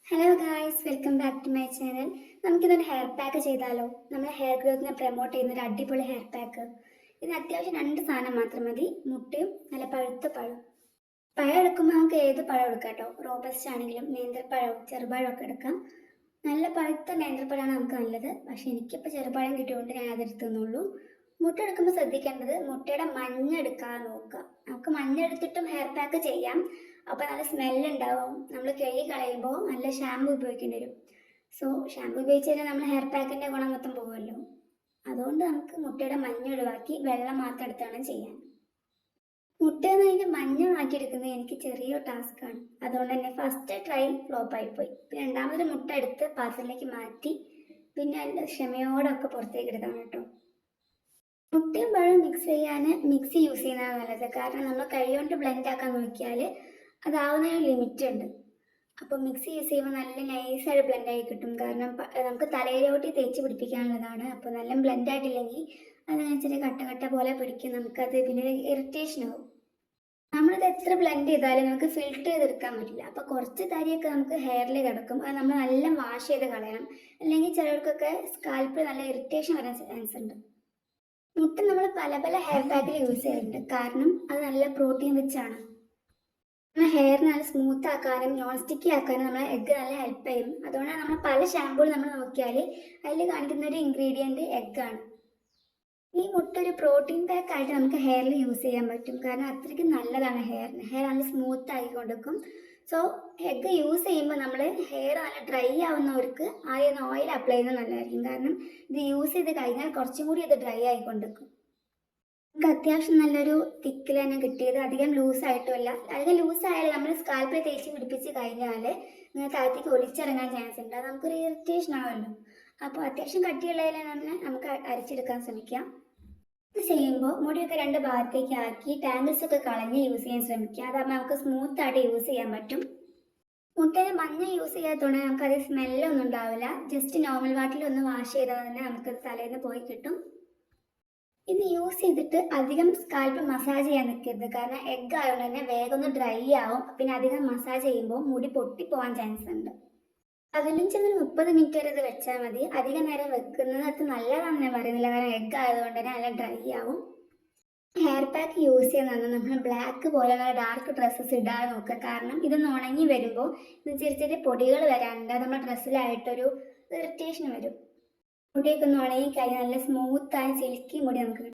Hello guys, welcome back to my channel. നമുക്കിതൊരു hair pack ചെയ്താലോ? നമ്മൾ ഹെയർ ഗ്രോത്തിനെ പ്രൊമോട്ട് ചെയ്യുന്ന ഒരു അടിപൊളി ഹെയർ പാക്ക്. ഇതിന് അത്യാവശ്യം 2 സാധനം മാത്രം മതി: മുട്ടയും നല്ല പഴുത്ത പഴം. പഴം എടുക്കുമ്പോൾ നമുക്ക് ഏത് പഴം എടുക്കാം കേട്ടോ. റോബസ്റ്റ് ആണെങ്കിലും നേന്ത്രപ്പഴവും ചെറുപഴവും ഒക്കെ എടുക്കാം. നല്ല പഴുത്ത നേന്ത്രപ്പഴമാണ് നമുക്ക് നല്ലത്. പക്ഷെ എനിക്കിപ്പോൾ ചെറുപഴം കിട്ടിയതുകൊണ്ട് ഞാൻ അതെടുത്തുന്നുള്ളൂ. മുട്ട എടുക്കുമ്പോൾ ശ്രദ്ധിക്കേണ്ടത് മുട്ടയുടെ മഞ്ഞ എടുക്കാതെ നോക്കുക. നമുക്ക് മഞ്ഞ എടുത്തിട്ടും ഹെയർ പാക്ക് ചെയ്യാം. അപ്പോൾ നല്ല സ്മെല്ലുണ്ടാവും. നമ്മൾ കഴുകി കളയുമ്പോൾ നല്ല ഷാമ്പു ഉപയോഗിക്കേണ്ടി വരും. സോ ഷാമ്പു ഉപയോഗിച്ച് കഴിഞ്ഞാൽ നമ്മൾ ഹെയർ പാക്കിൻ്റെ ഗുണം മൊത്തം പോകുമല്ലോ. അതുകൊണ്ട് നമുക്ക് മുട്ടയുടെ മഞ്ഞ ഒഴിവാക്കി വെള്ളം മാത്രം എടുത്താണ് ചെയ്യാൻ. മുട്ടയിൽ നിന്ന് അതിൻ്റെ മഞ്ഞ മാറ്റിയെടുക്കുന്നത് എനിക്ക് ചെറിയൊരു ടാസ്ക്കാണ്. അതുകൊണ്ട് തന്നെ ഫസ്റ്റ് ട്രൈ ഫ്ലോപ്പായിപ്പോയി. പിന്നെ രണ്ടാമതൊരു മുട്ട എടുത്ത് പാത്രത്തിലേക്ക് മാറ്റി പിന്നെ അതിൻ്റെ ക്ഷമയോടൊക്കെ പുറത്തേക്ക് എടുത്താണ് കേട്ടോ. മുട്ടയും പഴവും മിക്സ് ചെയ്യാൻ മിക്സി യൂസ് ചെയ്യുന്നതാണ് നല്ലത്. കാരണം നമ്മൾ കൈ കൊണ്ട് ബ്ലെൻഡ് ആക്കാൻ നോക്കിയാൽ അതാവുന്നതിന് ലിമിറ്റ് ഉണ്ട്. അപ്പോൾ മിക്സി യൂസ് ചെയ്യുമ്പോൾ നല്ല നൈസായിട്ട് ബ്ലെൻഡായി കിട്ടും. കാരണം നമുക്ക് തലയിലോട്ട് തേച്ച് പിടിപ്പിക്കാനുള്ളതാണ്. അപ്പോൾ നല്ല ബ്ലെൻഡ് ആയിട്ടില്ലെങ്കിൽ അതിനനുസരിച്ച് കട്ട കട്ട പോലെ പിടിക്കും. നമുക്കത് പിന്നെ ഇറിറ്റേഷൻ ആവും. നമ്മളിത് എത്ര ബ്ലെൻഡ് ചെയ്താലും നമുക്ക് ഫിൽറ്റർ ചെയ്തെടുക്കാൻ പറ്റില്ല. അപ്പോൾ കുറച്ച് തരിയൊക്കെ നമുക്ക് ഹെയറിൽ കിടക്കും. അത് നമ്മൾ നല്ല വാഷ് ചെയ്ത് കളയണം. അല്ലെങ്കിൽ ചിലർക്കൊക്കെ സ്കാൽപ്പിൽ നല്ല ഇറിറ്റേഷൻ വരാൻ ചാൻസ് ഉണ്ട്. മുട്ട നമ്മൾ പല പല ഹെയർ പാക്കിൽ യൂസ് ചെയ്യാറുണ്ട്. കാരണം അത് നല്ല പ്രോട്ടീൻ റിച്ച് ആണ്. നമ്മുടെ ഹെയർ നല്ല സ്മൂത്ത് ആക്കാനും നോൺ സ്റ്റിക്കി ആക്കാനും നമ്മളെ എഗ്ഗ് നല്ല ഹെൽപ്പ് ചെയ്യും. അതുകൊണ്ടാണ് നമ്മൾ പല ഷാമ്പൂകൾ നമ്മൾ നോക്കിയാൽ അതിൽ കാണിക്കുന്ന ഒരു ഇൻഗ്രീഡിയൻറ്റ് എഗ്ഗാണ്. ഈ മുട്ട ഒരു പ്രോട്ടീൻ പാക്ക് ആയിട്ട് നമുക്ക് ഹെയറിൽ യൂസ് ചെയ്യാൻ പറ്റും. കാരണം അത്രയ്ക്ക് നല്ലതാണ് ഹെയറിന്. ഹെയർ നല്ല സ്മൂത്ത് ആയിക്കൊണ്ടിരിക്കും. സോ എഗ്ഗ് യൂസ് ചെയ്യുമ്പോൾ നമ്മൾ ഹെയർ നല്ല ഡ്രൈ ആവുന്നവർക്ക് ആദ്യം ഓയിൽ അപ്ലൈ ചെയ്യുന്നത് നല്ലതായിരിക്കും. കാരണം ഇത് യൂസ് ചെയ്ത് കഴിഞ്ഞാൽ കുറച്ചും കൂടി ഇത് ഡ്രൈ ആയിക്കൊണ്ടിരിക്കും. നമുക്ക് അത്യാവശ്യം നല്ലൊരു തിക്കിൽ തന്നെ കിട്ടിയത്. അധികം ലൂസായിട്ടുമല്ല. അധികം ലൂസായാലും നമ്മൾ സ്കാൽപ്പിൽ തേച്ച് പിടിപ്പിച്ച് കഴിഞ്ഞാൽ ഇങ്ങനെ താഴത്തേക്ക് ഒലിച്ചിറങ്ങാൻ ചാൻസ് ഉണ്ട്. അത് നമുക്കൊരു ഇറിറ്റേഷൻ ആവുമല്ലോ. അപ്പോൾ അത്യാവശ്യം കട്ടിയുള്ളതിൽ തന്നെ നമുക്ക് അരിച്ചെടുക്കാൻ ശ്രമിക്കാം. ഇത് ചെയ്യുമ്പോൾ മുടിയൊക്കെ 2 ഭാഗത്തേക്ക് ആക്കി ടാങ്കിൾസ് ഒക്കെ കളഞ്ഞ് യൂസ് ചെയ്യാൻ ശ്രമിക്കുക. അതാകുമ്പോൾ നമുക്ക് സ്മൂത്തായിട്ട് യൂസ് ചെയ്യാൻ പറ്റും. മുട്ടയിൽ മഞ്ഞ യൂസ് ചെയ്യാത്തതുകൊണ്ട് നമുക്കത് സ്മെല്ലൊന്നും ഉണ്ടാവില്ല. ജസ്റ്റ് നോർമൽ വാട്ടറിൽ ഒന്ന് വാഷ് ചെയ്താൽ തന്നെ നമുക്ക് തലേന്ന് പോയി കിട്ടും. ഇത് യൂസ് ചെയ്തിട്ട് അധികം സ്കാൽപ്പ് മസാജ് ചെയ്യാൻ നിൽക്കരുത്. കാരണം എഗ്ഗ് ആയതുകൊണ്ട് തന്നെ വേഗം ഒന്ന് ഡ്രൈ ആവും. പിന്നെ അധികം മസാജ് ചെയ്യുമ്പോൾ മുടി പൊട്ടിപ്പോവാൻ ചാൻസ് ഉണ്ട്. 15 മുതൽ 30 മിനിറ്റ് വരെ ഇത് വെച്ചാൽ മതി. അധികം നേരം വെക്കുന്നത് അത് നല്ലതാണെന്ന് ഞാൻ പറയുന്നില്ല. കാരണം എഗ്ഗ് ആയതുകൊണ്ട് തന്നെ നല്ല ഡ്രൈ ആവും. ഹെയർ പാക്ക് യൂസ് ചെയ്യുന്നത് നമ്മൾ ബ്ലാക്ക് പോലെയുള്ള ഡാർക്ക് ഡ്രസ്സസ് ഇടാതെ നോക്കുക. കാരണം ഇതൊന്ന് ഉണങ്ങി വരുമ്പോൾ ഇത് ചെറിയ ചെറിയ പൊടികൾ വരാനുണ്ട്. നമ്മുടെ ഡ്രസ്സിലായിട്ടൊരു ഇറിറ്റേഷൻ വരും. മുടിയൊക്കെ ഒന്ന് ഉണങ്ങി കഴിഞ്ഞാൽ നല്ല സ്മൂത്തായ സിൽക്കി മുടി നമുക്ക് കിട്ടും.